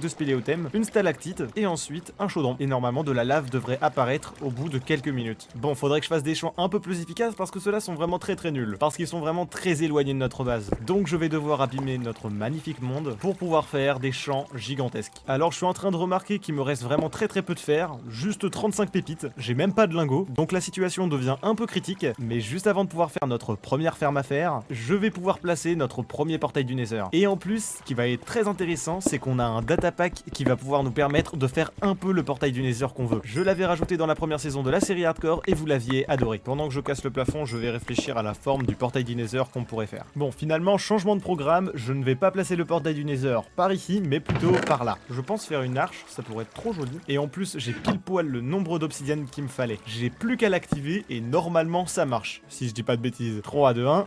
de spéléothème, une stalactite et ensuite un chaudron. Et normalement de la lave devrait apparaître au bout de quelques minutes. Bon, faudrait que je fasse des champs un peu plus efficaces parce que ceux-là sont vraiment très nuls. Parce qu'ils sont vraiment très éloignés de notre base. Donc je vais devoir abîmer notre magnifique monde pour pouvoir faire des champs gigantesques. Alors je suis en train de remarquer qu'il me reste vraiment très peu de fer, juste 35 pépites, j'ai même pas de lingots, donc la situation devient un peu critique, mais juste avant de pouvoir faire notre première ferme à fer, je vais pouvoir placer notre premier portail du Nether. Et en plus, ce qui va être très intéressant, c'est qu'on a un data pack qui va pouvoir nous permettre de faire un peu le portail du Nether qu'on veut. Je l'avais rajouté dans la première saison de la série Hardcore et vous l'aviez adoré. Pendant que je casse le plafond, je vais réfléchir à la forme du portail du Nether qu'on pourrait faire. Bon, finalement, changement de programme, je ne vais pas placer le portail du Nether par ici, mais plutôt par là. Je pense faire une arche, ça pourrait être trop joli. Et en plus, j'ai pile poil le nombre d'obsidienne qu'il me fallait. J'ai plus qu'à l'activer et normalement ça marche, si je dis pas de bêtises. 3, 2, 1...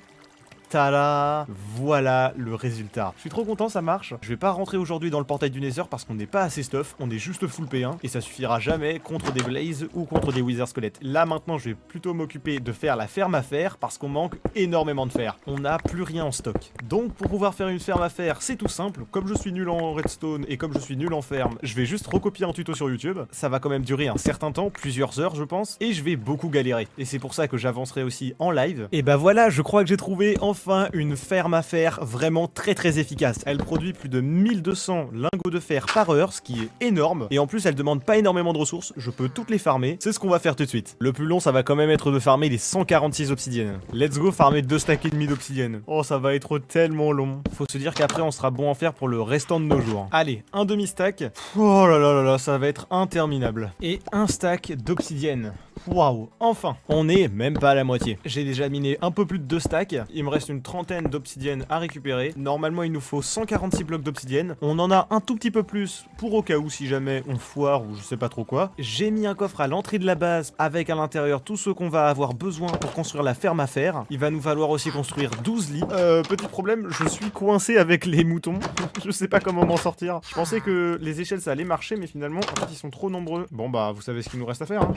Tada! Voilà le résultat. Je suis trop content, ça marche. Je vais pas rentrer aujourd'hui dans le portail du Nether parce qu'on n'est pas assez stuff, on est juste full P1 et ça suffira jamais contre des Blazes ou contre des Wither squelettes. Là maintenant, je vais plutôt m'occuper de faire la ferme à fer parce qu'on manque énormément de fer. On n'a plus rien en stock. Donc pour pouvoir faire une ferme à fer, c'est tout simple. Comme je suis nul en redstone et comme je suis nul en ferme, je vais juste recopier un tuto sur YouTube. Ça va quand même durer un certain temps, plusieurs heures je pense, et je vais beaucoup galérer. Et c'est pour ça que j'avancerai aussi en live. Et bah voilà, je crois que j'ai trouvé enfin une ferme à fer vraiment très efficace. Elle produit plus de 1200 lingots de fer par heure, ce qui est énorme. Et en plus, elle demande pas énormément de ressources. Je peux toutes les farmer. C'est ce qu'on va faire tout de suite. Le plus long, ça va quand même être de farmer les 146 obsidiennes. Let's go farmer 2 stacks et demi d'obsidienne. Oh, ça va être tellement long. Faut se dire qu'après, on sera bon en fer pour le restant de nos jours. Allez, un demi-stack. Oh là là là là, ça va être interminable. Et un stack d'obsidienne. Waouh, enfin, on est même pas à la moitié. J'ai déjà miné un peu plus de 2 stacks, il me reste une trentaine d'obsidienne à récupérer. Normalement, il nous faut 146 blocs d'obsidienne. On en a un tout petit peu plus pour au cas où si jamais on foire ou je sais pas trop quoi. J'ai mis un coffre à l'entrée de la base avec à l'intérieur tout ce qu'on va avoir besoin pour construire la ferme à fer. Il va nous falloir aussi construire 12 lits. Petit problème, je suis coincé avec les moutons. Je sais pas comment m'en sortir. Je pensais que les échelles ça allait marcher, mais finalement, en fait, ils sont trop nombreux. Bon bah, vous savez ce qu'il nous reste à faire, hein.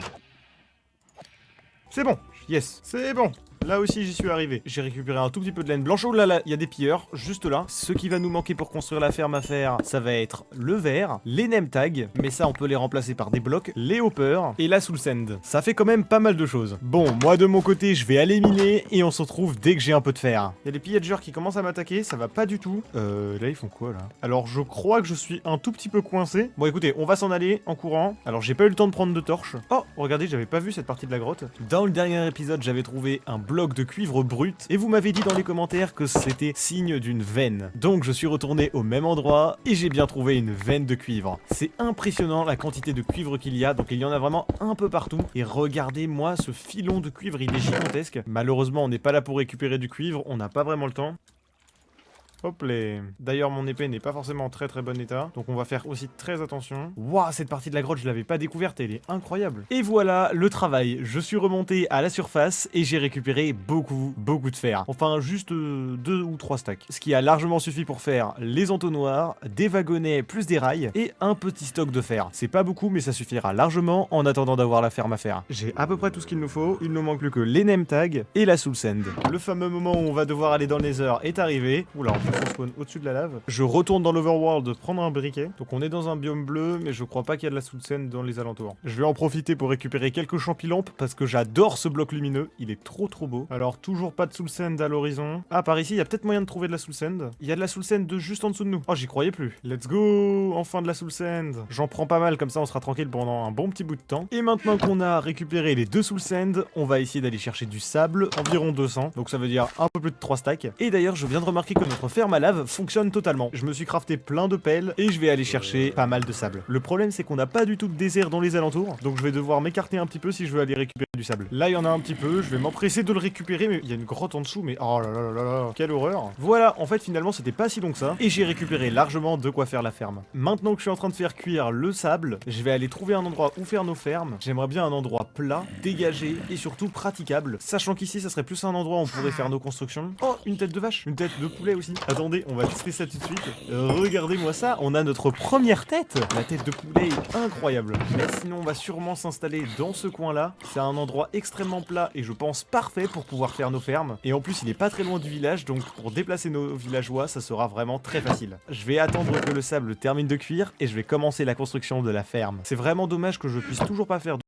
C'est bon, yes, c'est bon. Là aussi j'y suis arrivé. J'ai récupéré un tout petit peu de laine blanche. Oh là là, il y a des pilleurs, juste là. Ce qui va nous manquer pour construire la ferme à fer, ça va être le verre, les name tags, mais ça on peut les remplacer par des blocs, les hoppers et la soul sand. Ça fait quand même pas mal de choses. Bon, moi de mon côté, je vais aller miner et on se retrouve dès que j'ai un peu de fer. Il y a des pillagers qui commencent à m'attaquer, ça va pas du tout. Là ils font quoi là? Alors je crois que je suis un tout petit peu coincé. Bon écoutez, on va s'en aller en courant. Alors j'ai pas eu le temps de prendre de torches. Oh, regardez, j'avais pas vu cette partie de la grotte. Dans le dernier épisode, j'avais trouvé un bloc de cuivre brut et vous m'avez dit dans les commentaires que c'était signe d'une veine. Donc je suis retourné au même endroit et j'ai bien trouvé une veine de cuivre. C'est impressionnant la quantité de cuivre qu'il y a, donc il y en a vraiment un peu partout. Et regardez-moi ce filon de cuivre, il est gigantesque. Malheureusement, on n'est pas là pour récupérer du cuivre, on n'a pas vraiment le temps. Hop les. D'ailleurs mon épée n'est pas forcément en très bon état, donc on va faire aussi très attention. Waouh, cette partie de la grotte je l'avais pas découverte, elle est incroyable. Et voilà le travail, je suis remonté à la surface et j'ai récupéré beaucoup de fer. Enfin juste 2 ou 3 stacks. Ce qui a largement suffi pour faire les entonnoirs, des wagonnets plus des rails et un petit stock de fer. C'est pas beaucoup mais ça suffira largement en attendant d'avoir la ferme à fer. J'ai à peu près tout ce qu'il nous faut, il ne manque plus que les name tags et la soul sand. Le fameux moment où on va devoir aller dans le Nether est arrivé. Oula, on spawn au-dessus de la lave. Je retourne dans l'overworld prendre un briquet. Donc on est dans un biome bleu, mais je crois pas qu'il y a de la soul sand dans les alentours. Je vais en profiter pour récupérer quelques champilampes parce que j'adore ce bloc lumineux. Il est trop beau. Alors toujours pas de soul sand à l'horizon. Ah, par ici, il y a peut-être moyen de trouver de la soul sand. Il y a de la soul sand juste en dessous de nous. Oh, j'y croyais plus. Let's go! Enfin de la soul sand. J'en prends pas mal, comme ça on sera tranquille pendant un bon petit bout de temps. Et maintenant qu'on a récupéré les 2 soul sand, on va essayer d'aller chercher du sable, environ 200. Donc ça veut dire un peu plus de 3 stacks. Et d'ailleurs, je viens de remarquer que notre ferme à lave fonctionne totalement. Je me suis crafté plein de pelles et je vais aller chercher pas mal de sable. Le problème c'est qu'on n'a pas du tout de désert dans les alentours, donc je vais devoir m'écarter un petit peu si je veux aller récupérer du sable. Là il y en a un petit peu, je vais m'empresser de le récupérer, mais il y a une grotte en dessous, mais oh là là là là là, quelle horreur. Voilà, en fait finalement c'était pas si long que ça, et j'ai récupéré largement de quoi faire la ferme. Maintenant que je suis en train de faire cuire le sable, je vais aller trouver un endroit où faire nos fermes. J'aimerais bien un endroit plat, dégagé et surtout praticable, sachant qu'ici ça serait plus un endroit où on pourrait faire nos constructions. Oh, une tête de vache, une tête de poulet aussi. Attendez, on va tester ça tout de suite. Regardez-moi ça, on a notre première tête. La tête de poulet est incroyable. Mais sinon, on va sûrement s'installer dans ce coin-là. C'est un endroit extrêmement plat et je pense parfait pour pouvoir faire nos fermes. Et en plus, il est pas très loin du village, donc pour déplacer nos villageois, ça sera vraiment très facile. Je vais attendre que le sable termine de cuire et je vais commencer la construction de la ferme. C'est vraiment dommage que je puisse toujours pas faire de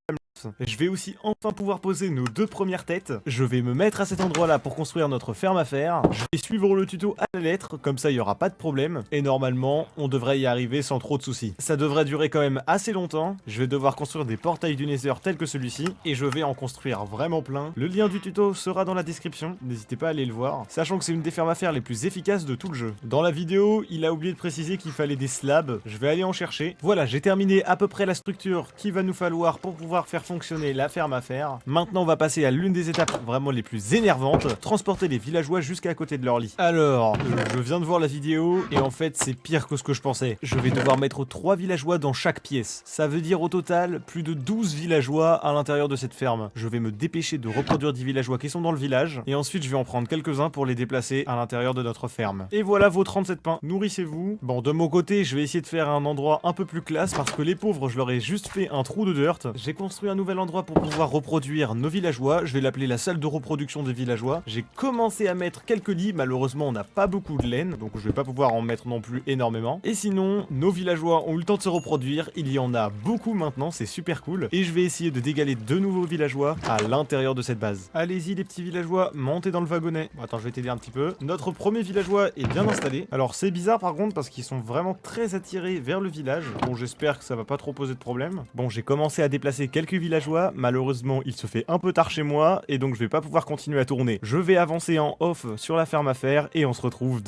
je vais aussi enfin pouvoir poser nos 2 premières têtes. Je vais me mettre à cet endroit là pour construire notre ferme à faire. Je vais suivre le tuto à la lettre, comme ça il n'y aura pas de problème. Et normalement, on devrait y arriver sans trop de soucis. Ça devrait durer quand même assez longtemps. Je vais devoir construire des portails du Nether tels que celui-ci. Et je vais en construire vraiment plein. Le lien du tuto sera dans la description. N'hésitez pas à aller le voir. Sachant que c'est une des fermes à faire les plus efficaces de tout le jeu. Dans la vidéo, il a oublié de préciser qu'il fallait des slabs. Je vais aller en chercher. Voilà, j'ai terminé à peu près la structure qu'il va nous falloir pour pouvoir faire fonctionner la ferme à faire. Maintenant on va passer à l'une des étapes vraiment les plus énervantes, transporter les villageois jusqu'à côté de leur lit. Alors, je viens de voir la vidéo et en fait c'est pire que ce que je pensais. Je vais devoir mettre 3 villageois dans chaque pièce. Ça veut dire au total plus de 12 villageois à l'intérieur de cette ferme. Je vais me dépêcher de reproduire 10 villageois qui sont dans le village et ensuite je vais en prendre quelques-uns pour les déplacer à l'intérieur de notre ferme. Et voilà vos 37 pains, nourrissez-vous. Bon, de mon côté je vais essayer de faire un endroit un peu plus classe parce que les pauvres je leur ai juste fait un trou de dirt. J'ai construit un nouvel endroit pour pouvoir reproduire nos villageois. Je vais l'appeler la salle de reproduction des villageois. J'ai commencé à mettre quelques lits. Malheureusement, on n'a pas beaucoup de laine, donc je vais pas pouvoir en mettre non plus énormément. Et sinon, nos villageois ont eu le temps de se reproduire. Il y en a beaucoup maintenant, c'est super cool. Et je vais essayer de dégaler de nouveaux villageois à l'intérieur de cette base. Allez-y les petits villageois, montez dans le wagonnet. Bon, attends, je vais t'aider un petit peu. Notre premier villageois est bien installé. Alors c'est bizarre par contre parce qu'ils sont vraiment très attirés vers le village. Bon, j'espère que ça va pas trop poser de problème. Bon, j'ai commencé à déplacer quelques villageois. Malheureusement, il se fait un peu tard chez moi et donc je vais pas pouvoir continuer à tourner. Je vais avancer en off sur la ferme à faire et on se retrouve